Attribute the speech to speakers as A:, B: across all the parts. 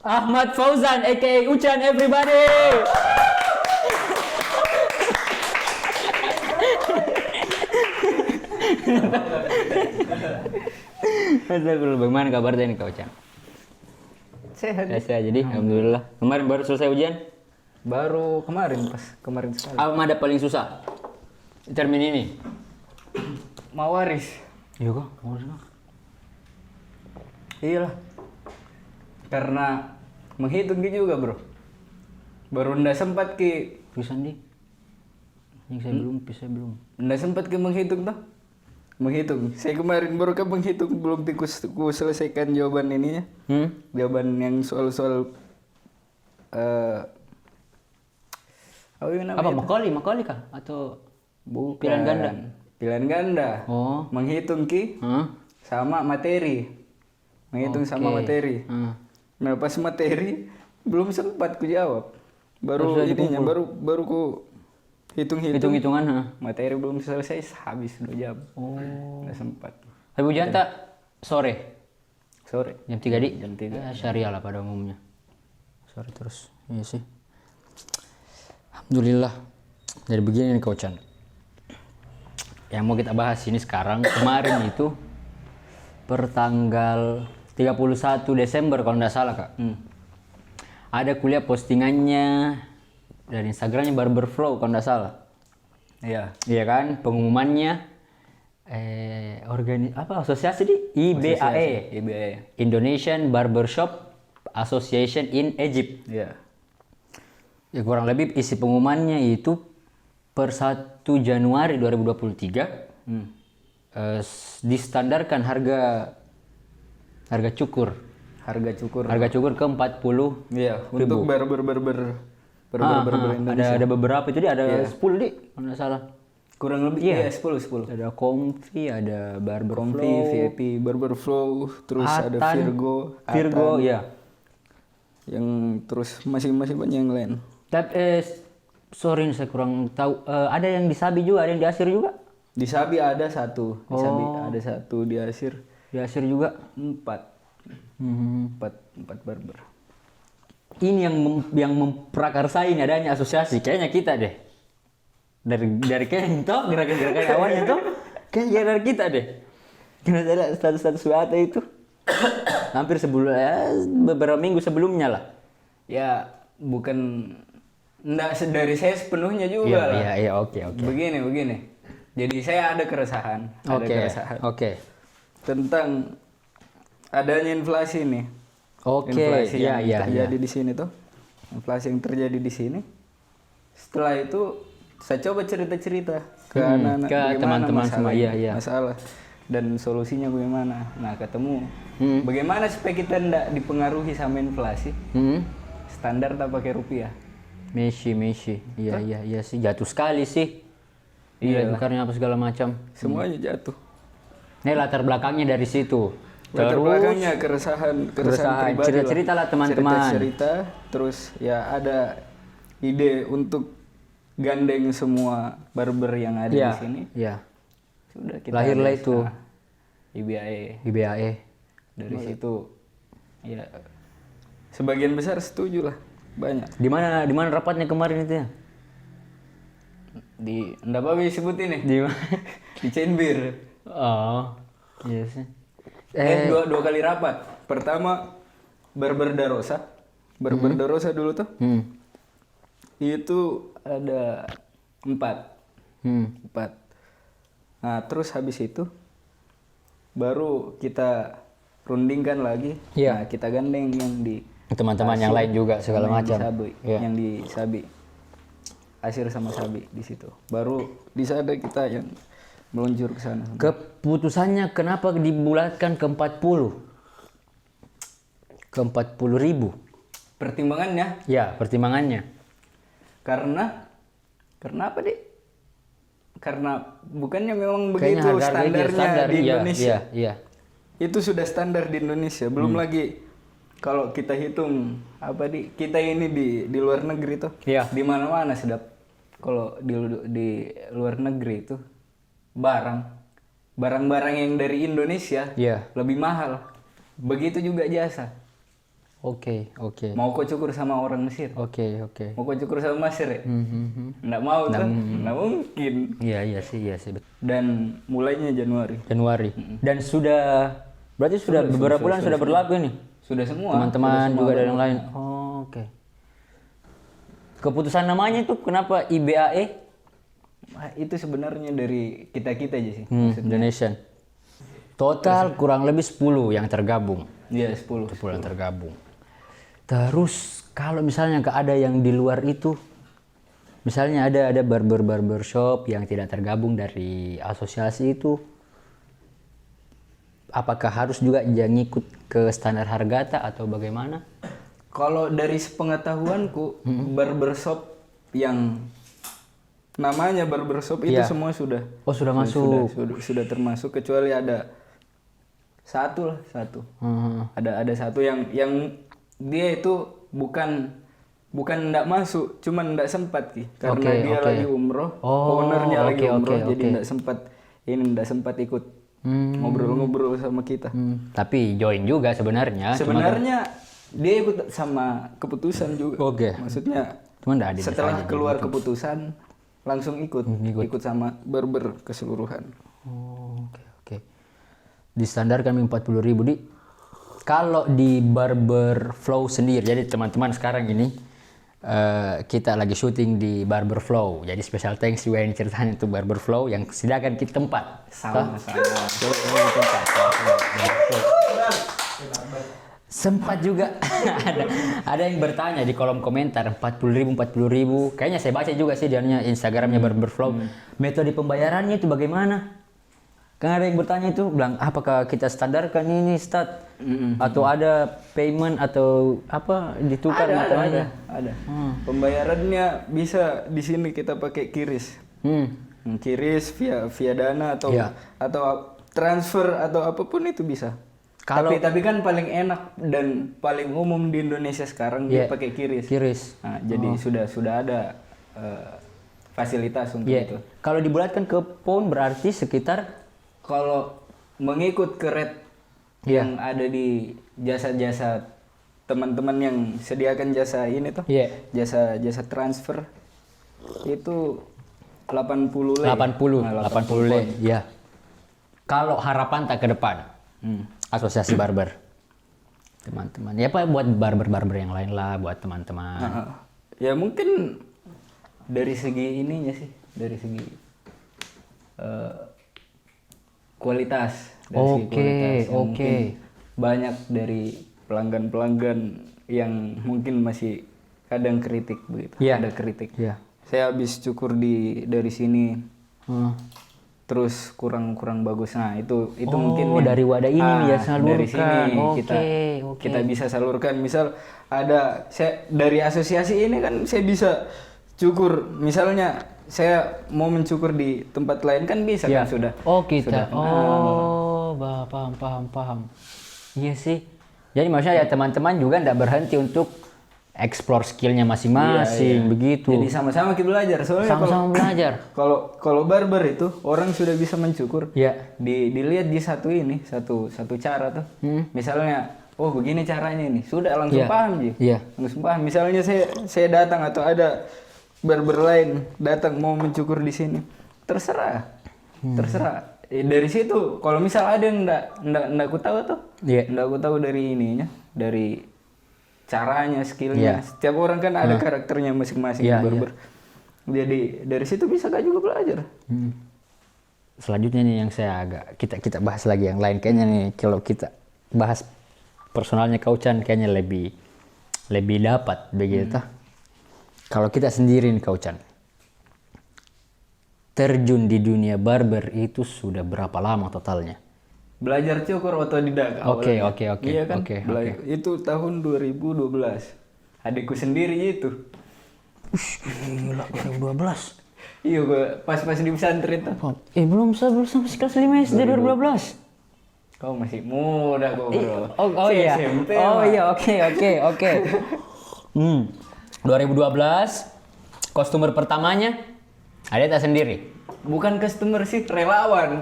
A: Ahmad Fauzan aka Ucan everybody. Bagaimana kabarnya nih Kak Ucan?
B: Sehat.
A: Sehat jadi alhamdulillah. Kemarin baru selesai ujian?
B: Baru kemarin sekali.
A: Apa mada paling susah? Termin ini.
B: Mawaris.
A: Iya kok, mau sih.
B: Iyalah. Karena menghitung juga, Bro. Baru ndak sempat ki
A: Pisan di. Yang saya belum.
B: ndak sempat ki menghitung toh. Menghitung. Saya kemarin baru kan menghitung belum ku selesaikan jawaban ininya. Jawaban yang soal-soal
A: Apa Macaulay kah atau
B: bukan.
A: pilihan ganda?
B: Pilihan ganda.
A: Oh.
B: Menghitung ki
A: Hah?
B: sama materi. Menghitung sama
A: Oke.
B: materi. Nah, pas materi belum sempat ku jawab. Baru
A: Sudah
B: ininya
A: dikumpul.
B: baru ku hitung-hitung.
A: Hitung-hitungan, ha?
B: Materi belum selesai habis 2 jam.
A: Oh.
B: Nggak sempat.
A: Tapi ujian tak sore?
B: Sore.
A: Jam 3 di?
B: Jam 3.
A: Syariah lah pada umumnya. Sore terus. Iya sih. Alhamdulillah. Jadi begini nih Coachan. Yang mau kita bahas ini sekarang, kemarin itu pertanggal 31 Desember kalau nggak salah Kak. Ada kuliah postingannya dari Instagramnya Barber Flow kalau nggak salah.
B: Iya.
A: Iya kan, pengumumannya asosiasi di IBAE,
B: IBAE.
A: Indonesian Barbershop Association in Egypt.
B: Iya.
A: Ya kurang lebih isi pengumumannya itu per 1 Januari 2023 distandarkan harga cukur
B: Harga cukur.
A: ke 40.
B: Iya, untuk barber Indonesia.
A: Ada beberapa itu dia ada 10 di kalau nggak salah.
B: Kurang lebih
A: Iya.
B: 10.
A: Ada Comfy, ada Barber
B: Comfy,
A: Flow,
B: VIP, Barber Flow, terus ada
A: Atan,
B: Virgo,
A: ya.
B: yang terus masih banyak yang lain.
A: Tapi sorry saya kurang tahu. Ada yang di Sabi juga, ada yang di Asir juga.
B: Di Sabi ada 1, di Sabi ada 1, di Asir
A: Di Asir juga.
B: 4 barber.
A: Ini yang memprakarsai ini adanya asosiasi kayaknya kita deh. Dari kayaknya itu gerakan-gerakan awalnya tuh kayaknya dari kita deh. Karena ada status WhatsApp itu hampir beberapa minggu sebelumnya lah.
B: Ya bukan enggak dari saya sepenuhnya juga lah.
A: Iya, oke.
B: Begini. Jadi saya ada keresahan,
A: Oke.
B: tentang adanya inflasi nih.
A: Oke,
B: Inflasi yang
A: iya.
B: terjadi di sini tuh. Inflasi yang terjadi di sini. Setelah itu saya coba cerita-cerita ke anak-anak
A: ke
B: bagaimana
A: teman-teman semua,
B: masalahnya,
A: iya.
B: masalah dan solusinya bagaimana. Nah, ketemu bagaimana supaya kita tidak dipengaruhi sama inflasi. Standar tak pakai rupiah.
A: Messi. Iya sih jatuh sekali sih. Iya, karena apa segala macam.
B: Semuanya jatuh.
A: Ini latar belakangnya dari situ.
B: Latar
A: Terus
B: belakangnya keresahan pribadi.
A: cerita lah teman-teman.
B: Cerita, terus ya ada ide untuk gandeng semua barber yang ada di sini.
A: Iya.
B: Sudah kita
A: Lahirlah
B: ada,
A: itu.
B: IBAE. Dari situ ya sebagian besar setuju lah, banyak.
A: Di mana rapatnya kemarin itu ya?
B: Di enggak apa disebut ini.
A: Di mana?
B: Di Chainbeer.
A: Oh. Iya sih.
B: Dua kali rapat. Pertama Barber Darosa. Barber Darosa dulu tuh. Itu ada 4. 4. Nah, terus habis itu baru kita rundingkan lagi.
A: Iya.
B: Nah, kita gandeng yang di
A: Teman-teman yang lain juga segala
B: sama
A: macam.
B: yang di Sabi. Asir sama Sabi di situ. Baru di sana kita yang meluncur ke sana.
A: Keputusannya kenapa dibulatkan ke 40? Ke 40.000.
B: Pertimbangannya
A: Ya, pertimbangannya.
B: karena apa, Dik? Karena bukannya memang
A: Kayaknya
B: begitu
A: harga-harga
B: standarnya di Indonesia.
A: Iya.
B: Itu sudah standar di Indonesia. Belum lagi kalau kita hitung apa kita ini di luar negeri tuh.
A: Iya.
B: Di mana-mana sedap. Kalau di luar negeri itu barang-barang yang dari Indonesia
A: Iya.
B: lebih mahal. Begitu juga jasa.
A: Oke, oke.
B: Mau kau cukur sama orang Mesir?
A: Oke, oke.
B: Mau kau cukur sama Mesir ya?
A: Mhm.
B: Nggak mau kan? Nggak mungkin.
A: Iya sih, betul.
B: Dan mulainya Januari.
A: Januari. Dan berarti sudah beberapa bulan sudah berlaku ini.
B: Sudah semua.
A: Teman-teman juga ada yang lain. Oh, oke. Keputusan namanya itu kenapa IBAE?
B: Itu sebenarnya dari kita-kita aja sih.
A: Indonesian. Total kurang lebih 10 yang tergabung.
B: Iya, 10.
A: 10 yang tergabung. Terus kalau misalnya nggak ada yang di luar itu, misalnya ada barber shop yang tidak tergabung dari asosiasi itu, apakah harus juga yang ngikut ke standar Hargata atau bagaimana?
B: Kalau dari sepengetahuanku, barbershop yang namanya barbershop itu semua sudah.
A: Oh, sudah masuk.
B: Sudah termasuk, kecuali ada satu. Ada satu yang dia itu bukan ndak masuk, cuman ndak sempat Ki. Karena dia lagi umroh, ownernya lagi umroh, jadi ndak sempat ikut ngobrol-ngobrol sama kita.
A: Tapi join juga sebenarnya.
B: Sebenarnya dia ikut sama keputusan juga. Maksudnya
A: Cuman ndak ada
B: setelah keluar keputusan langsung ikut sama barber keseluruhan.
A: Oke. Distandarkan 40.000 di. Kalau di Barber Flow sendiri, jadi teman-teman sekarang ini kita lagi syuting di Barber Flow. Jadi special thanks juga yang ceritain itu Barber Flow yang sediakan kita tempat.
B: Sama-sama.
A: Sempat juga ada yang bertanya di kolom komentar 40.000. Kayaknya saya baca juga sih dia Instagramnya Barber Flow. Metode pembayarannya itu bagaimana? Kan ada yang bertanya itu bilang apakah kita standarkan ini atau ada payment atau apa ditukar
B: ada. Pembayarannya bisa di sini kita pakai QRIS. QRIS via Dana atau transfer atau apapun itu bisa. Tapi kan paling enak dan paling umum di Indonesia sekarang dia pakai QRIS. Nah, jadi sudah ada fasilitas untuk itu.
A: Kalau dibulatkan ke pound berarti sekitar,
B: kalau mengikut ke rate yang ada di jasa-jasa teman-teman yang sediakan jasa ini tuh, jasa transfer itu 80
A: lei. Ya. Kalau harapan tak ke depan, asosiasi barber, teman-teman. Ya Pak, buat barber yang lain lah, buat teman-teman.
B: Ya mungkin dari segi ininya sih, dari segi kualitas. Oke. Banyak dari pelanggan-pelanggan yang mungkin masih kadang kritik begitu. Ada kritik. Saya habis cukur dari sini. Terus kurang bagus. Nah, itu mungkin
A: dari wadah ini ya salurkan.
B: Dari sini kita bisa salurkan. Misal saya dari asosiasi ini kan saya bisa cukur. Misalnya saya mau mencukur di tempat lain kan bisa kan sudah.
A: Paham. Iya sih. Jadi maksudnya ya teman-teman juga enggak berhenti untuk explore skillnya masing-masing begitu.
B: Jadi sama-sama kita belajar. Soalnya
A: belajar.
B: Kalau barber itu orang sudah bisa mencukur. Dilihat di satu cara tuh. Misalnya, begini caranya ini. Sudah langsung paham langsung paham. Misalnya saya datang atau ada barber lain datang mau mencukur di sini, terserah. Dari situ kalau misal ada yang ndak aku tahu tuh, ndak aku tahu dari ininya, dari caranya, skillnya. Setiap orang kan ada karakternya masing-masing barber. Jadi dari situ bisa kak juga belajar.
A: Selanjutnya nih yang saya kita bahas lagi yang lain kayaknya nih, kalau kita bahas personalnya Kau Chan kayaknya lebih dapat begitu. Kalau kita sendiri nih Kau Chan, terjun di dunia barber itu sudah berapa lama totalnya?
B: Belajar cukur otodidak.
A: Oke.
B: Iya kan? Itu tahun 2012. Adikku sendiri itu.
A: Gila, 2012.
B: Iya, pas di pesantren tuh.
A: Belum sampai kelas 5 SD 2012.
B: Kau masih muda kok, bro.
A: Iya.
B: SMP,
A: Oke. 2012 customer pertamanya ada tak sendiri?
B: Bukan customer sih, relawan.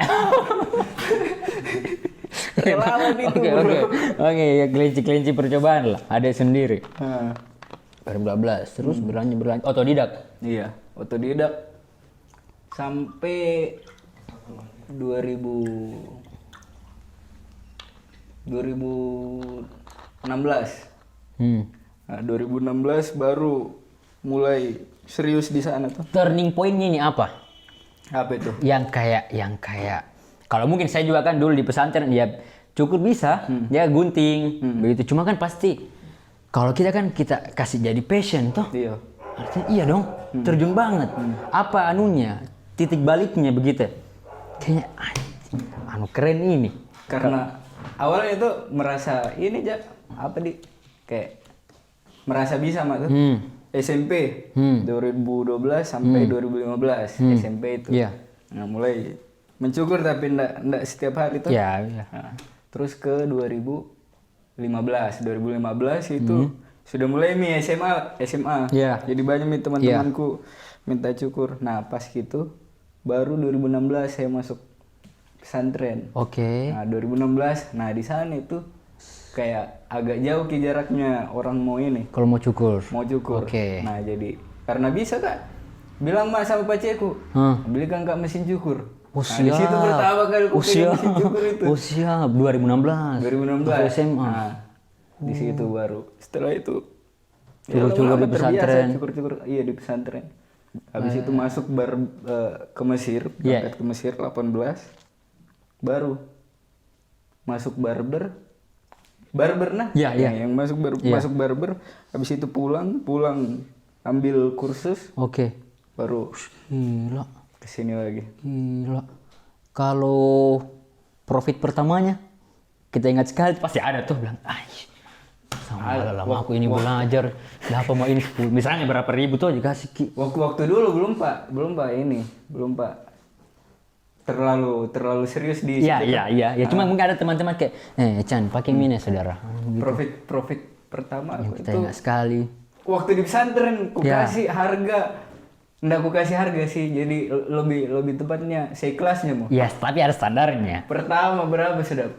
B: relawan itu.
A: Oke, ya kelinci percobaan lah, ada sendiri.
B: Nah.
A: 2012 terus berlanjut otodidak.
B: Iya, otodidak sampai 2016. Nah, 2016 baru mulai serius di sana tuh.
A: Turning point-nya ini apa?
B: Apa itu?
A: Yang kayak kalau mungkin saya juga kan dulu di pesantren ya cukup bisa ya gunting begitu, cuma kan pasti kalau kita kasih jadi passion toh.
B: Iya.
A: Artinya iya dong, terjun banget. Apa anunya? Titik baliknya begitu. Kayaknya anu keren ini.
B: Karena awalnya itu merasa ini kayak merasa bisa mah tuh. SMP 2012 sampai 2015 SMP itu.
A: Iya.
B: Nah, mulai mencukur tapi ndak setiap hari tuh.
A: Iya.
B: Nah, terus ke 2015 itu sudah mulai SMA.
A: Iya.
B: Jadi banyak nih teman-temanku minta cukur. Nah, pas gitu baru 2016 saya masuk pesantren.
A: Oke.
B: Nah, 2016. Nah, di sana itu kayak agak jauh jaraknya orang mau ini.
A: Kalau mau cukur.
B: Oke. Nah, jadi karena bisa Kak. Bilang Mak sama paceku, belikan Kak mesin cukur.
A: Oh,
B: nah, di situ pertama kali aku punya mesin cukur itu.
A: Oh, siap. 2016. SMA.
B: Nah, di situ baru. Setelah itu
A: cukur-cukur di pesantren.
B: Cukur-cukur iya di pesantren. Habis itu masuk ke Mesir, berangkat ke Mesir 18. Baru masuk barber nah.
A: Iya.
B: Yang masuk barber, habis itu pulang ambil kursus.
A: Oke.
B: Baru
A: Gila.
B: kesini lagi.
A: Gila. Kalau profit pertamanya kita ingat sekali pasti ada tuh bilang, sama lama aku ini belajar, dapat mau ini 10, misalnya berapa ribu tuh aja kasih Ki.
B: Waktu dulu belum pak terlalu serius di
A: Iya. Cuma mungkin ada teman-teman kayak, Chan pakai mini saudara.
B: Profit pertama aku
A: kita ingat sekali.
B: Waktu di pesantren ku kasih harga. Nggak aku kasih harga sih, jadi lebih tepatnya seikhlasnya mau.
A: Iya, tapi ada standarnya.
B: Pertama berapa sudah?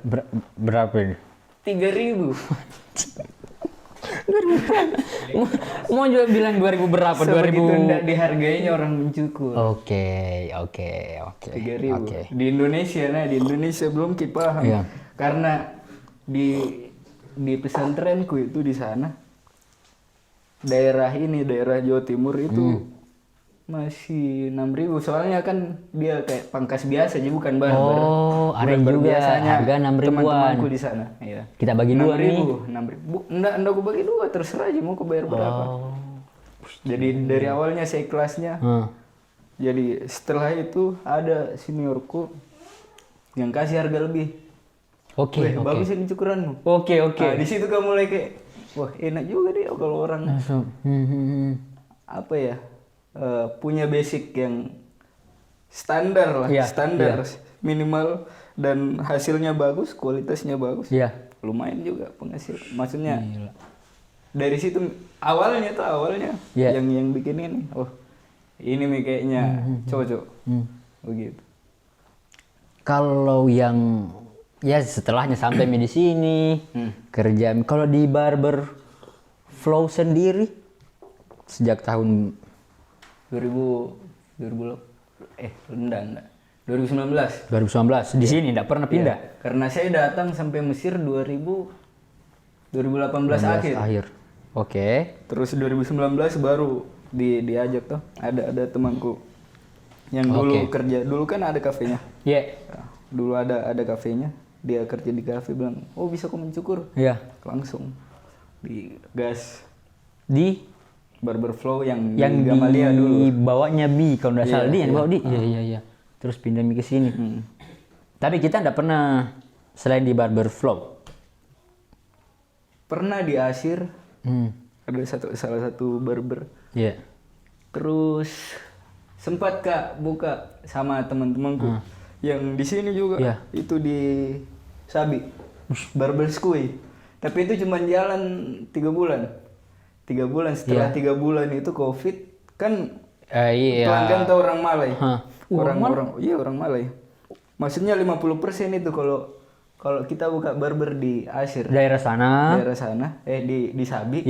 A: Berapa ini?
B: 3.000.
A: Mau juga bilang 2.000 berapa? 2.000.
B: Sebegitu nggak dihargainya orang mencukur.
A: Oke.
B: 3.000. Di Indonesia belum paham.
A: Iya.
B: Karena di pesantrenku itu di sana daerah Jawa Timur itu masih 6.000, soalnya kan dia kayak pangkas biasa aja bukan barber.
A: Oh, ada juga biasanya harga 6.000-an.
B: Teman-temanku di sana, iya.
A: Kita bagi 2 nih.
B: 6.000. Enggak aku bagi 2, terserah aja mau ke bayar berapa. Jadi dari awalnya saya kelasnya. Jadi setelah itu ada seniorku yang kasih harga lebih.
A: Oke.
B: Bagus ini cukuranmu.
A: Oke.
B: Nah, di situ kamu mulai kayak, wah enak juga deh kalau orang apa ya, punya basic yang standar lah, minimal dan hasilnya bagus, kualitasnya bagus. Lumayan juga penghasil. Maksudnya dari situ awalnya yang bikin ini, ini nih kayaknya cocok. Begitu.
A: Kalau yang setelahnya sampai di sini kerja, kalau di barber flow sendiri sejak tahun
B: 2019
A: di sini enggak pernah pindah.
B: Ya, karena saya datang sampai Mesir 2018 akhir.
A: Oke.
B: Terus 2019 baru diajak tuh ada temanku yang dulu kerja, dulu kan ada kafenya.
A: Iya.
B: Dulu ada kafenya, dia kerja di kafe, bilang, "Oh, bisa kok mencukur?"
A: Iya.
B: Langsung digas
A: di
B: Barber Flow yang di Gamalia dulu.
A: Bawanya Bi, kalau nggak salah dia yang bawa di. Iya. Terus pindah ke sini. Tapi kita nggak pernah selain di Barber Flow.
B: Pernah di Asir. Ada salah satu barber.
A: Iya.
B: Terus sempat Kak buka sama teman-temanku yang di sini juga. Itu di Sabi. Barber Skui. Tapi itu cuma jalan 3 bulan. 3 bulan, setelah 3 bulan itu COVID kan pelanggan tuh orang Malay. Orang Malay. Maksudnya 50% itu kalau kalau kita buka barber di Asir
A: daerah sana,
B: di Sabi,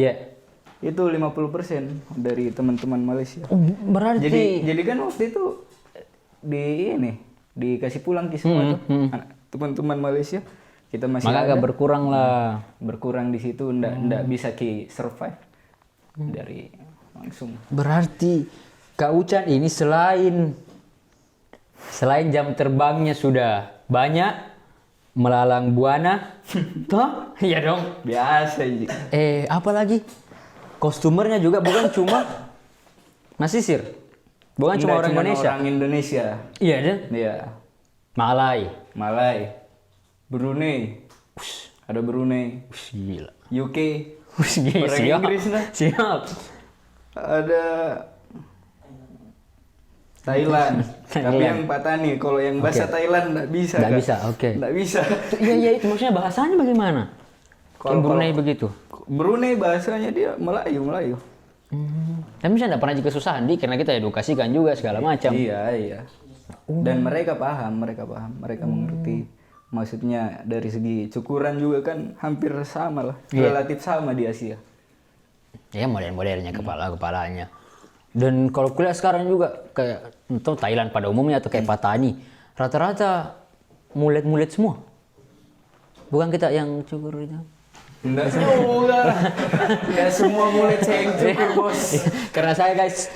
B: itu 50% dari teman-teman Malaysia.
A: Berarti
B: jadi kan waktu itu dikasih pulang semua tuh teman-teman Malaysia, kita masih
A: maka
B: ada.
A: agak
B: berkurang di situ, ndak bisa survive dari langsung.
A: Berarti Kak Ucan ini selain jam terbangnya sudah banyak, melalang buana, toh? Iya dong.
B: Biasa aja.
A: Apa lagi? Kostumernya juga bukan cuma Masisir, bukan cuma orang Indonesia.
B: Orang Indonesia.
A: Iya deh.
B: Iya. Malai, Brunei, ada Brunei,
A: gila.
B: UK,
A: Gila,
B: orang
A: siap.
B: Inggris lah.
A: Siap.
B: Ada Thailand. Tapi yang Patani, kalau yang bahasa Thailand nggak bisa.
A: Nggak bisa, oke.
B: Nggak bisa.
A: Iya itu maksudnya bahasanya bagaimana? Kalau Brunei begitu.
B: Brunei bahasanya dia Melayu.
A: Tapi saya nggak pernah juga kesusahan karena kita edukasikan juga segala macam.
B: Iya. Dan mereka paham, mereka mengerti. Maksudnya dari segi cukuran juga kan hampir sama lah, relatif sama di Asia.
A: Ya model-modelnya, kepalanya. Dan kalau kuliah sekarang juga kayak untuk Thailand pada umumnya atau kayak Patani, rata-rata mulet-mulet semua. Bukan kita yang cukur itu.
B: Enggak juga. Ya semua mulet saya yang cukur, Bos.
A: Karena saya guys,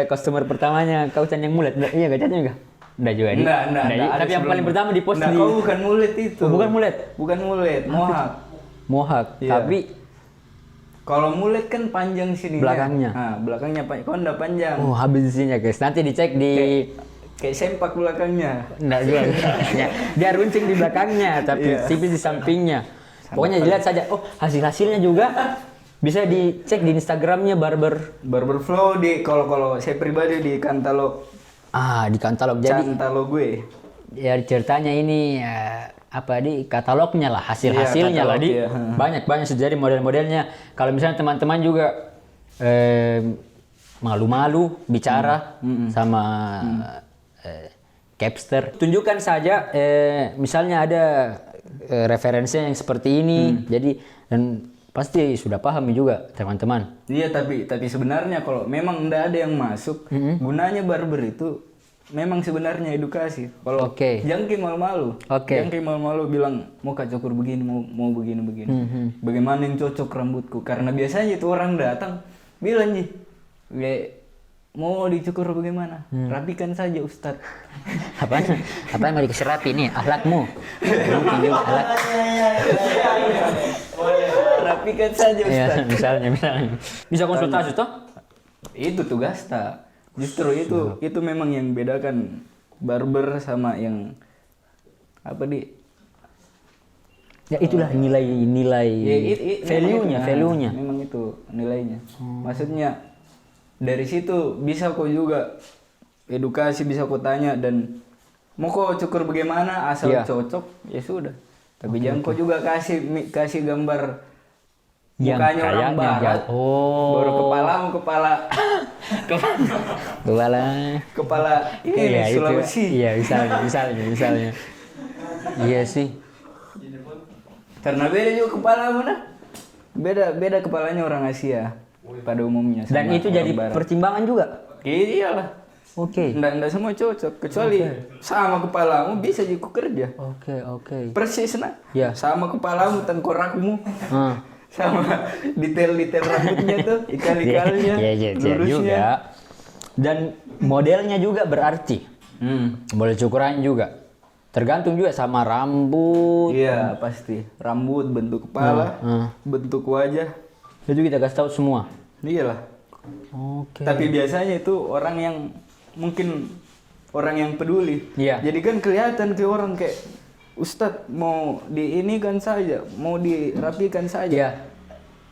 A: customer pertamanya Kak Ucan yang mulet. Iya gak jadinya enggak? Enggak juga.
B: Enggak.
A: Tapi yang paling pertama di post di.
B: Kau bukan mulet itu.
A: Bukan mulet.
B: Mohak.
A: Iya. Tapi
B: kalau mulet kan panjang sini.
A: Belakangnya.
B: Belakangnya panjang. Kau enggak panjang.
A: Oh, habis isinya guys. Nanti dicek di
B: kayak sempak belakangnya.
A: Enggak juga. Dia runcing di belakangnya, tapi tipis di sampingnya. Pokoknya dilihat saja. Oh, hasilnya juga bisa dicek di Instagramnya
B: Barber Flow kalau saya pribadi di Kantalog.
A: Di katalog. Jadi
B: Kantalog gue.
A: Ya ceritanya ini di katalognya lah, hasilnya lah di banyak sejadi model-modelnya. Kalau misalnya teman-teman juga malu-malu bicara sama Capster, tunjukkan saja misalnya ada referensinya yang seperti ini. Jadi dan pasti sudah paham juga teman-teman.
B: Iya, tapi sebenarnya kalau memang nggak ada yang masuk, gunanya barber itu memang sebenarnya edukasi. Kalau jangki malu-malu, bilang mau kak cukur begini, mau begini. Bagaimana yang cocok rambutku? Karena biasanya itu orang datang bilang mau dicukur bagaimana? Rapikan saja Ustadz.
A: Apa yang mau dikasih rapi nih? Akhlakmu.
B: Rapikan saja Ustadz.
A: Ya, misalnya. Bisa konsultasi toh?
B: Itu tugas tak. Justru itu memang yang bedakan barber sama yang
A: ya itulah nilai value-nya.
B: Memang itu nilainya. Maksudnya dari situ bisa kok juga edukasi, bisa kok tanya dan mau kok cukur bagaimana asal cocok ya sudah. Tapi jangan kok juga kasih gambar
A: yang
B: mukanya orang barat. Baru kepala ini Sulawesi.
A: Iya, misalnya. Iya sih.
B: Karena beda juga kepalamu nah. Beda kepalanya orang Asia pada umumnya.
A: Dan itu jadi pertimbangan juga.
B: Iyalah. Nggak semua cocok kecuali sama kepalamu bisa juga kerja.
A: Oke.
B: Persis nah. Ya. Sama kepalamu tengkorakmu. Sama detail-detail rambutnya tuh, ikal-ikalnya, lurusnya.
A: Juga. Dan modelnya juga berarti. Model cukuran juga. Tergantung juga sama rambut.
B: Iya, pasti. Rambut, bentuk kepala, bentuk wajah.
A: Itu kita kasih tahu semua.
B: Iyalah. Tapi biasanya itu orang yang peduli.
A: Iya.
B: Jadi kan kelihatan ke orang kayak Ustadz mau diinikan saja, mau dirapikan saja.
A: Iya.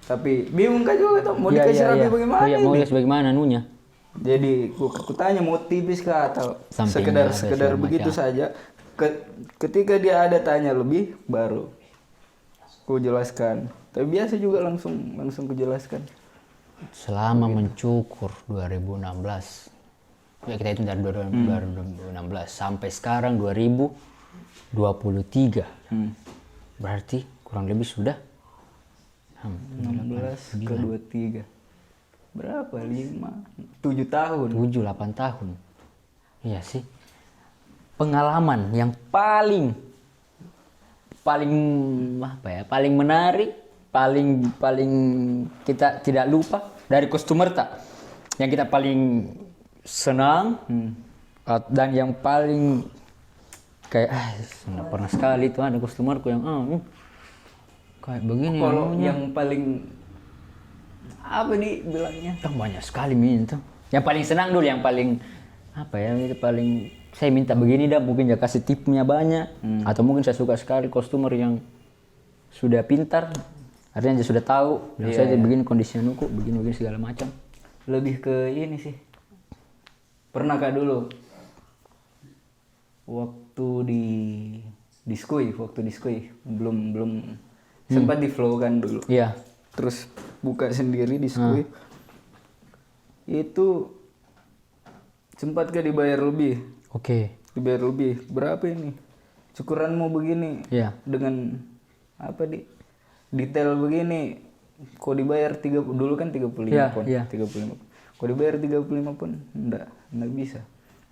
B: Tapi bingung kan juga tuh mau dikasih rapi bagaimana?
A: Iya, mau dikasih bagaimana nunya.
B: Jadi ku tanya mau tipis kah atau sekedar begitu saja. Ketika dia ada tanya lebih baru ku jelaskan. Tapi biasa juga langsung ku jelaskan.
A: Selama mencukur 2016. Ya kita hitung dari 2016 sampai sekarang 2023. Berarti kurang lebih sudah
B: 16 ke 23. Berapa? 7 tahun.
A: 7-8 tahun. Iya sih. Pengalaman yang paling apa ya? Paling menarik, paling kita tidak lupa dari customer tak? Yang kita paling senang dan yang paling kayak nggak pernah sekali tuh ada customerku yang kayak begini.
B: Kalau yang paling apa nih bilangnya?
A: Banyak sekali minta. Yang paling senang dulu, yang paling apa ya? Itu paling saya minta begini dah, mungkin dia kasih tipnya banyak, atau mungkin saya suka sekali customer yang sudah pintar, artinya dia sudah tahu, saya begini kondisinya nuku, begini segala macam.
B: Lebih ke ini sih. Pernah kak dulu waktu di Skui belum sempat di flow kan dulu.
A: Iya.
B: Terus buka sendiri di Skui. Itu sempat gak dibayar lebih?
A: Oke.
B: Dibayar lebih. Berapa ini? Cukuranmu begini.
A: Iya.
B: Dengan apa detail begini. Kok dibayar dulu kan 35 pun.
A: Iya.
B: 35. Kok dibayar 35 pun enggak bisa.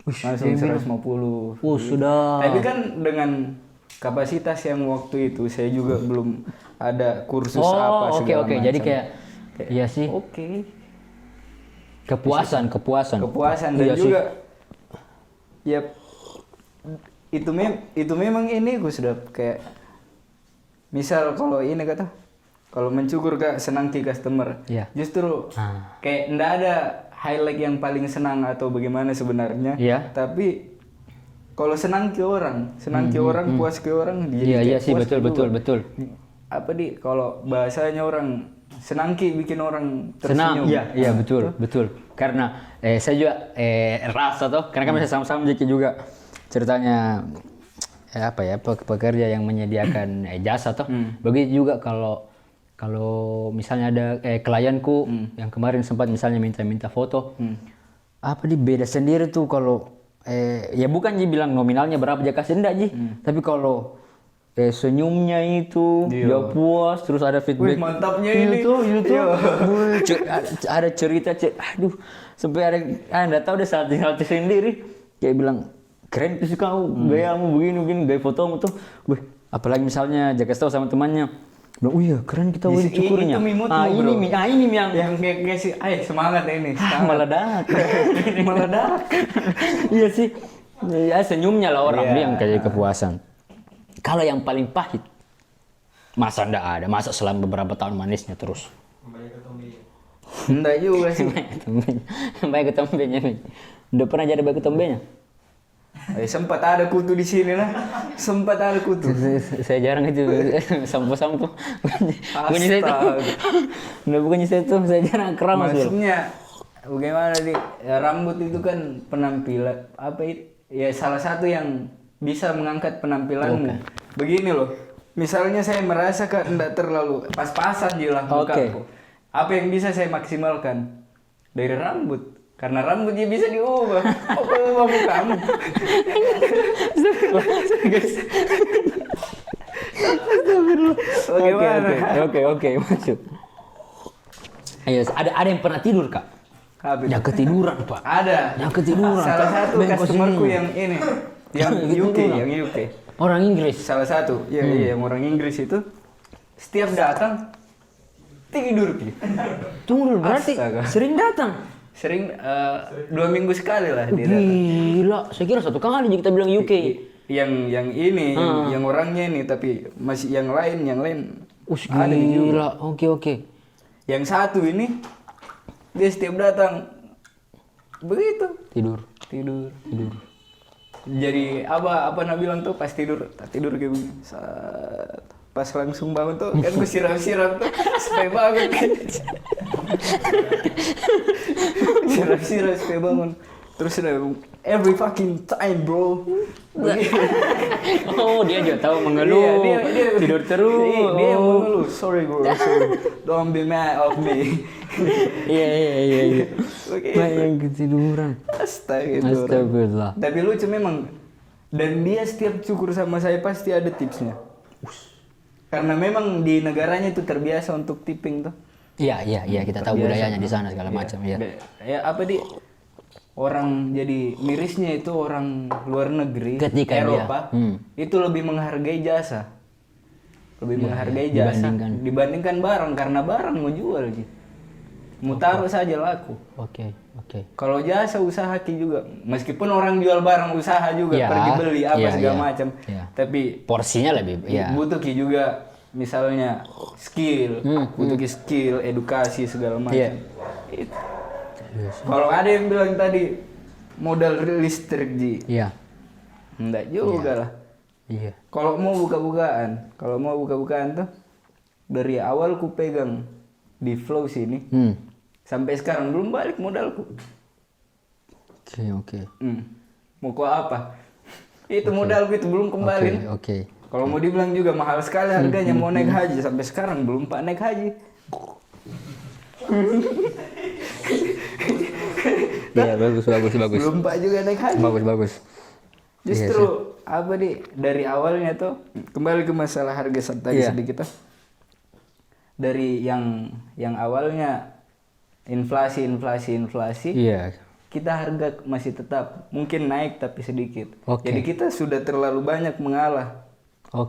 B: Langsung 150.
A: Sudah.
B: Tapi kan dengan kapasitas yang waktu itu saya juga belum ada kursus apa segala macam.
A: Jadi kayak iya sih.
B: Oke.
A: Kepuasan
B: Dan
A: iya
B: juga ya itu memang ini gue sudah kayak misal kalau ini kata kalau mencukur kak senang ki customer.
A: Iya.
B: Justru kayak ndak ada highlight yang paling senang atau bagaimana sebenarnya.
A: Iya.
B: Tapi kalau senang ke orang, puas ke orang,
A: iya sih, betul.
B: Apa kalau bahasanya orang senang ki bikin orang tersenyum.
A: Senang, iya betul. Karena saya juga rasa tuh, karena kami sama-sama Jeki juga ceritanya pekerja yang menyediakan jasa tuh. Begitu juga kalau misalnya ada klienku yang kemarin sempat misalnya minta foto, beda sendiri tuh kalau ya bukan bilang nominalnya berapa dia kasih enggak tapi kalau senyumnya itu dia puas terus ada feedback.
B: Wih, mantapnya ini tuh.
A: Ada cerita aduh sampai ada enggak tahu deh salting sendiri kayak bilang keren sih kau gayamu begini gaya fotomu tuh. Wih, apalagi misalnya Jakarta sama temannya bilang, iya keren kita cukurnya. Ini yang
B: ngasih, semangat ini.
A: Meledak. Iya sih. Ya senyumnya lah orang dia yang kayak kepuasan. Kalau yang paling pahit, masa ndak ada, masa selama beberapa tahun manisnya terus.
B: Enggak juga sih.
A: Baik ketombe-nya nih. Udah pernah jadi baik ketombe-nya?
B: Sempat ada kutu di sini lah.
A: Saya jarang itu sampo. Bunyi saya tuh. Bukannya saya tuh, saya jarang keramas.
B: Maksudnya bagaimana rambut itu kan penampilan ya salah satu yang bisa mengangkat penampilanmu. Begini loh. Misalnya saya merasa enggak terlalu pas-pasan lah mukaku. Apa yang bisa saya maksimalkan? Dari rambut. Karena rambutnya bisa diubah. Ubah mukamu.
A: Oke, masuk. Ayo, ada yang pernah tidur, Kak? Yang ketiduran, Pak.
B: Ada.
A: Yang ketiduran.
B: Salah satu customerku yang ini. Yang UK.
A: Orang Inggris.
B: Salah satu. Iya, yang orang Inggris itu setiap datang tidur.
A: Tunggu dulu, berarti sering datang?
B: Sering 2 minggu sekali lah dia datang.
A: Gila, saya kira 1 kali kita bilang UK.
B: Yang ini, yang orangnya ini, tapi masih yang lain
A: ada juga. Oke.
B: Yang satu ini dia setiap datang begitu
A: tidur.
B: Jadi apa nak bilang tuh pas tidur kayak begini. Pas langsung bangun tuh kan gue siram supaya bangun. Siram supaya bangun. Terus udah every fucking time bro.
A: Dia juga tahu mengeluh.
B: Dia
A: tidur terus.
B: Dia mengeluh. Sorry bro. Don't be mad of me.
A: Iya. Yang ketiduran.
B: Astagfirullah. Tapi lucu memang. Dan dia setiap cukur sama saya pasti ada tipsnya. Karena memang di negaranya itu terbiasa untuk tipping tuh.
A: Iya, kita tahu budayanya di sana segala macam ya.
B: Ya apa orang jadi mirisnya itu orang luar negeri,
A: ketika
B: Eropa, itu lebih menghargai jasa. Menghargai jasa dibandingkan barang, karena barang mau jual gitu. Mau taruh saja laku.
A: Oke.
B: Kalau jasa usaha ki juga, meskipun orang jual barang usaha juga, pergi beli apa segala macam, tapi
A: porsinya lebih
B: butuh ki juga, misalnya skill, butuh ki skill, edukasi segala macam. Kalau ada yang bilang tadi modal listrik ji, enggak juga lah. Kalau mau buka-bukaan tuh dari awal ku pegang di Flow sini, sampai sekarang belum balik modalku.
A: Oke.
B: Mau ku apa? Itu modalku itu belum kembali.
A: Oke.
B: Kalau mau dibilang juga mahal sekali harganya, mau naik haji sampai sekarang belum pak naik haji.
A: Iya bagus.
B: Belum pak juga naik haji.
A: Bagus.
B: Justru dari awalnya tuh kembali ke masalah harga tadi sedikit tuh. Dari yang awalnya inflasi, kita harga masih tetap mungkin naik tapi sedikit. Jadi kita sudah terlalu banyak mengalah.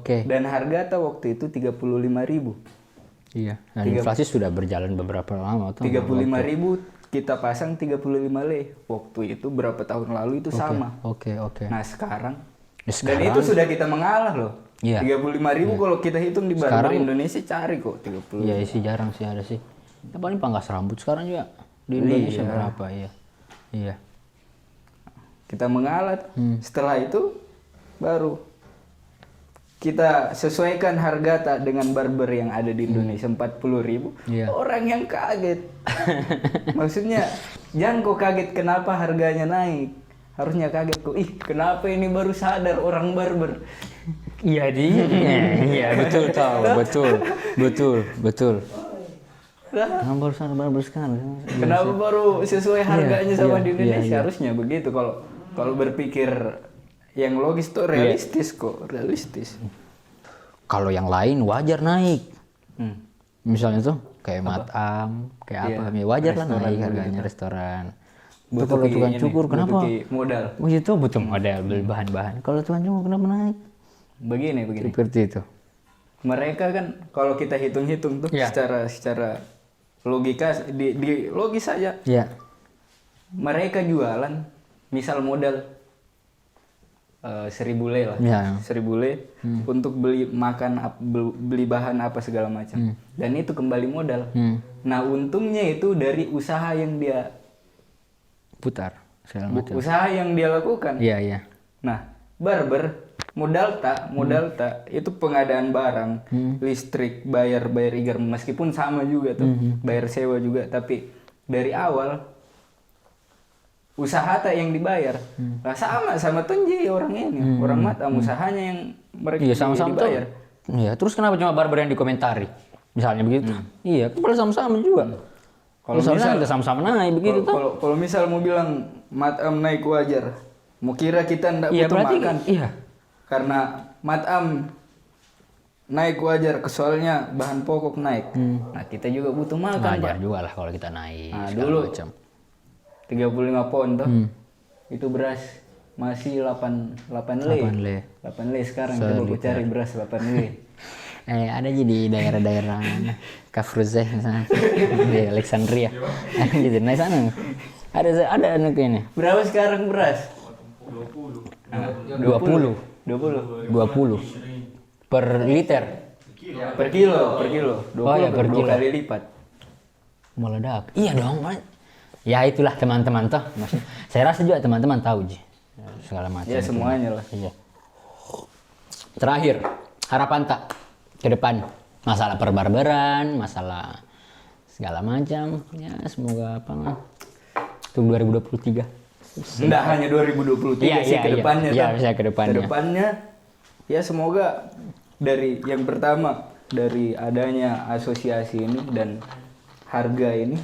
B: Dan harga waktu itu 35.000.
A: Iya. Dan inflasi sudah berjalan beberapa lama.
B: 35.000 kita pasang 35 le. Waktu itu berapa tahun lalu itu sama.
A: Oke.
B: Nah sekarang dan itu sudah kita mengalah loh. 35.000 kalau kita hitung di barber Indonesia cari kok 30.
A: Iya sih jarang sih ada sih. Ya, paling pangkas rambut sekarang juga di Indonesia berapa ya? Iya.
B: Kita mengalah. Setelah itu baru kita sesuaikan harga dengan barber yang ada di Indonesia 40.000. Orang yang kaget. Maksudnya jangan kok kaget kenapa harganya naik. Harusnya kaget kok, kenapa ini baru sadar orang barber.
A: Iya betul. Kenapa baru sadar barber sekarang?
B: Kenapa baru sesuai harganya sama di Indonesia? Harusnya begitu. Kalau berpikir yang logis tuh realistis.
A: Kalau yang lain wajar naik. Misalnya tuh kayak Matam, kayak apa? Wajar lah naik harganya restoran. Itu kalau tukang cukur kenapa?
B: Modal.
A: Itu butuh modal beli bahan-bahan. Kalau tukang cukur kenapa naik?
B: Begini.
A: Seperti itu.
B: Mereka kan kalau kita hitung-hitung tuh secara logika di logis saja. Mereka jualan misal modal 1.000 le lah. 1.000 le untuk beli beli bahan apa segala macam. Dan itu kembali modal. Nah, untungnya itu dari usaha yang dia
A: putar segala macam.
B: Usaha yang dia lakukan.
A: Iya.
B: Nah, barber modal tak itu pengadaan barang, listrik, bayar igar meskipun sama juga tuh, bayar sewa juga, tapi dari awal usaha tak yang dibayar. Nah, sama Tunji orang ini, orang Matam usahanya yang mereka
A: sama-sama
B: dibayar.
A: Iya, terus kenapa cuma barber yang dikomentari? Misalnya begitu. Iya, kan sama-sama juga. Kalau misalnya kita sama-sama naik begitu tuh.
B: Kalau misal mau bilang Matam naik wajar, mau kira kita ndak butuh makan.
A: Iya.
B: Karena Matam naik wajar, soalnya bahan pokok naik. Nah, kita juga butuh makan,
A: wajar
B: Pak.
A: juga lah kalau kita naik.
B: Nah, dulu macam 35 pon tuh. Itu beras masih 8 le. 8 le sekarang coba aku cari beras 8 le.
A: Ada aja di daerah-daerah Kafruzeh misalnya di Alexandria. Gitu, nah sana ada anak ini.
B: Berapa sekarang beras?
A: 20 per liter.
B: Per kilo. 20
A: per kilo.
B: 2 kali lipat.
A: Meledak. Iya dong, Pak. Ya itulah teman-teman toh. Maksudnya, saya rasa juga teman-teman tahu Ji. Segala macam.
B: Ya semuanya lah.
A: Iya. Terakhir, harapan tak ke depan, masalah perbarberan, masalah segala macam, ya semoga apa untuk 2023.
B: Enggak hanya 2023 sih ke depannya.
A: Iya, ke depannya.
B: Ke depannya ya semoga dari yang pertama dari adanya asosiasi ini dan harga ini.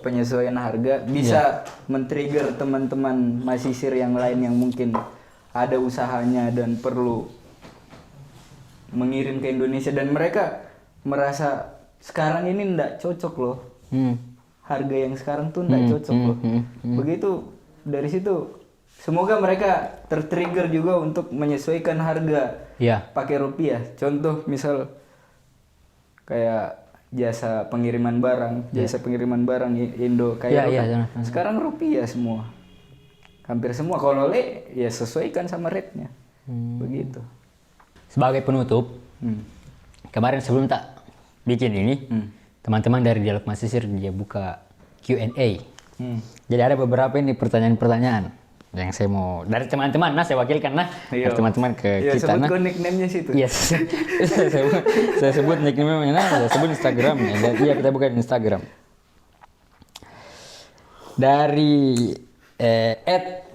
B: Penyesuaian harga bisa men-trigger teman-teman mahasiswa yang lain yang mungkin ada usahanya dan perlu mengirim ke Indonesia dan mereka merasa sekarang ini ndak cocok loh. Harga yang sekarang tuh ndak cocok loh. Begitu dari situ semoga mereka tertrigger juga untuk menyesuaikan harga pakai rupiah. Contoh misal kayak jasa pengiriman barang, pengiriman barang Indo kayak sekarang rupiah semua. Hampir semua kalau ya sesuaikan sama rate-nya. Begitu.
A: Sebagai penutup, kemarin sebelum tak bikin ini, teman-teman dari Dialog Mahasiswa dia buka Q&A. Jadi ada beberapa ini pertanyaan-pertanyaan yang saya mau dari teman-teman. Nah, saya wakilkan dari teman-teman ke kita.
B: Sebut nickname-nya situ.
A: Yes. saya sebut nickname-nya, saya sebut Instagram-nya. Iya, kita buka Instagram. Dari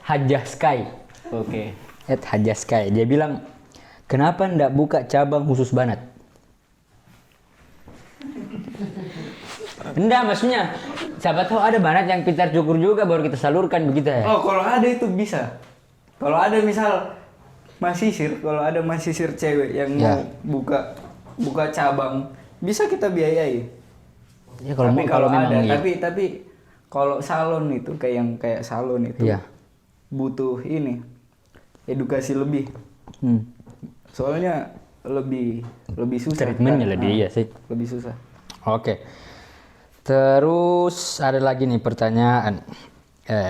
A: @hajjahsky.
B: Oke.
A: @hajjahsky. Dia bilang, kenapa ndak buka cabang khusus Banat? Enggak, maksudnya siapa tahu ada Banat yang pintar cukur juga baru kita salurkan begitu ya.
B: Oh, kalau ada itu bisa. Kalau ada misal kalau ada mahasiswa cewek yang mau buka cabang, bisa kita biayai.
A: Ya kalau memang
B: ada, tapi kalau salon itu kayak salon itu butuh ini edukasi lebih. Soalnya lebih susah.
A: Treatmentnya lebih sih.
B: Lebih susah.
A: Oke. Terus ada lagi nih pertanyaan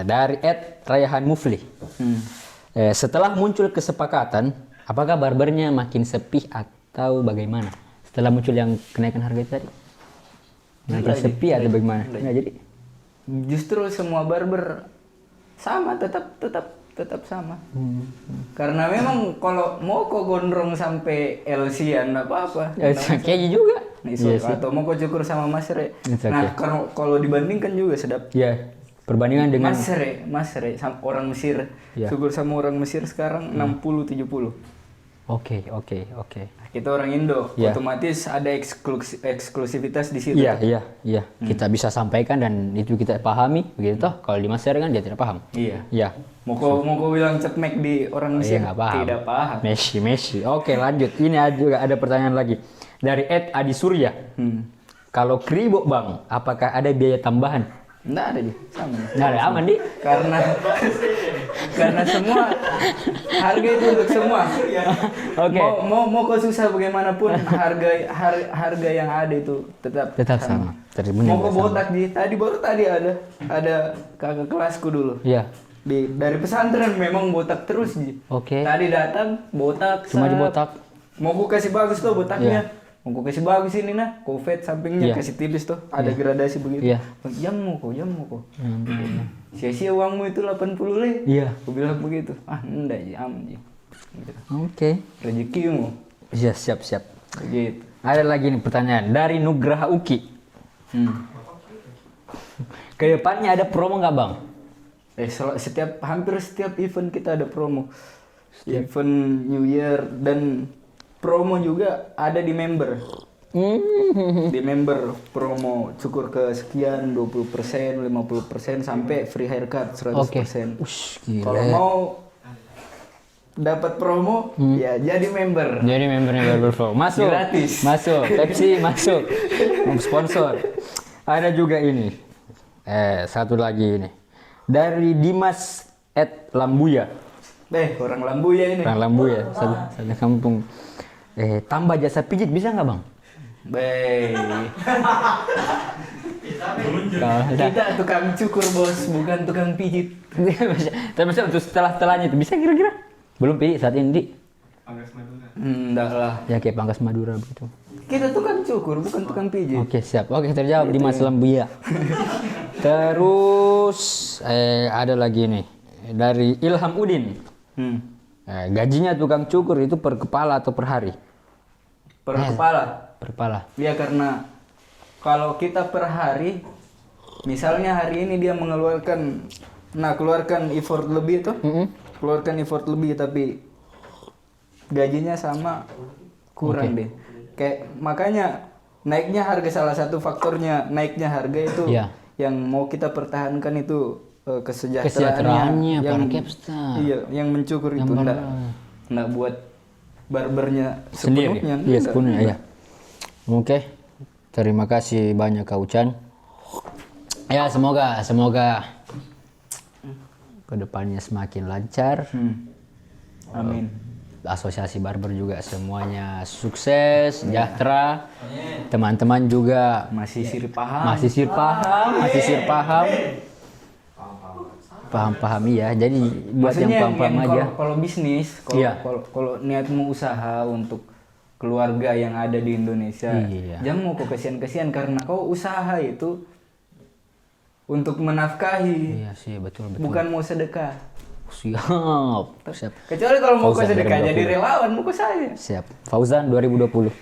A: dari @rayahan mufli. Setelah muncul kesepakatan, apakah barbernya makin sepi atau bagaimana? Setelah muncul yang kenaikan harga itu tadi, makin sepi atau bagaimana? Nggak jadi.
B: Justru semua barber sama, tetap sama. Karena memang kalau mau kok gondrong sampai LC-an enggak apa-apa.
A: Kayaknya juga.
B: Atau mau kok cukur sama Mas Re. Nah, kalau dibandingkan juga sedap.
A: Iya. Perbandingan dengan
B: Mas Re orang Mesir. Cukur sama orang Mesir sekarang 60-70.
A: Oke.
B: Kita orang Indo, otomatis ada eksklusivitas di situ.
A: Iya. Kita bisa sampaikan dan itu kita pahami, begitu toh. Kalau di Mesir kan dia tidak paham. Iya.
B: Mau kau bilang cepmek di orang Mesir, tidak paham.
A: Messi. Oke, lanjut. Ini juga ada pertanyaan lagi dari @adi surya. Kalau kribo Bang, apakah ada biaya tambahan?
B: Nggak ada sama.
A: Nggak ada, aman di.
B: Karena semua harga itu untuk semua.
A: Oke.
B: Mau kau susah bagaimanapun harga yang ada itu tetap
A: sama.
B: Mau kau botak tadi ada kakak kelasku dulu.
A: Iya.
B: Dari pesantren memang botak terus ji.
A: Oke.
B: Tadi datang botak.
A: Cuma dibotak.
B: Mau kau kasih bagus tuh botaknya. Mau kasih bagus ini kau fade sampingnya kasih tipis tuh, ada gradasi begitu. Jamu kok. Sia-sia uangmu itu 80 le. Aku bilang begitu. Enggak aman ji. Gitu.
A: Oke.
B: Rezekimu.
A: Iya, siap.
B: Begitu.
A: Ada lagi nih pertanyaan dari Nugraha Uki. Kedepannya ada promo nggak Bang?
B: Hampir setiap event kita ada promo. Event New Year dan promo juga ada di member. Di member promo cukur ke sekian 20%, 50% sampai free haircut 100%. Kalau mau dapat promo ya jadi member.
A: Jadi membernya Barber masuk.
B: Gratis.
A: Masuk. Pepsi masuk. Sponsor. Ada juga ini. Satu lagi ini. Dari Dimas @lambuya.
B: Orang Lambuya ini.
A: Orang Lambuya, satu kampung. Tambah jasa pijit bisa nggak Bang?
B: Kita tukang cukur bos, bukan tukang pijit.
A: Tapi untuk setelahnya itu bisa kira-kira? Belum pijit saat ini di?
C: Pangkas Madura.
B: Enggak lah.
A: Ya kayak Pangkas Madura begitu.
B: Kita tukang cukur, bukan tukang pijit.
A: Oke siap. Oke terjawab di Mas Lambuya. Terus ada lagi nih dari Ilham Udin. Gajinya tukang cukur itu per kepala atau per hari?
B: Per kepala.
A: Per kepala.
B: Ya karena kalau kita per hari, misalnya hari ini dia keluarkan effort lebih tuh, keluarkan effort lebih tapi gajinya sama kurang deh. Kayak makanya naiknya harga, salah satu faktornya naiknya harga itu yang mau kita pertahankan itu kesejahteraannya
A: para
B: yang
A: capster.
B: Iya, yang mencukur yang itu enggak buat barbernya
A: sendiri.
B: sepenuhnya.
A: Iya, sepenuhnya ya. Oke. Terima kasih banyak Kak Ucan. Ya, semoga kedepannya semakin lancar.
B: Amin.
A: Asosiasi barber juga semuanya sukses, sejahtera. Teman-teman juga
B: Masih sir paham.
A: Paham ya. Jadi buat
B: Maksudnya
A: yang paham aja.
B: Kalau bisnis, kalau niatmu usaha untuk keluarga yang ada di Indonesia, jangan mau kau kesian-kesian karena kau usaha itu untuk menafkahi.
A: Iya sih, betul.
B: Bukan mau sedekah.
A: Siap.
B: Kecuali kalau mau kau
A: Fauzan
B: sedekah
A: 2020.
B: jadi relawan, mau kau saya.
A: Siap. Fauzan 2020.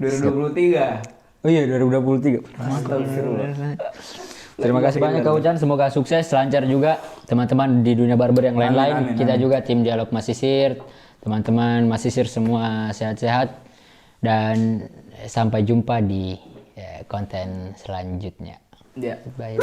B: 2023.
A: Oh iya, 2023.
B: Astagfirullah.
A: Terima kasih banyak Kak Ucan, semoga sukses, lancar juga teman-teman di dunia barber yang lain-lain. Kita juga tim Dialog Masisir, teman-teman Masisir semua sehat-sehat dan sampai jumpa di konten selanjutnya.
B: Ya.
A: Bye.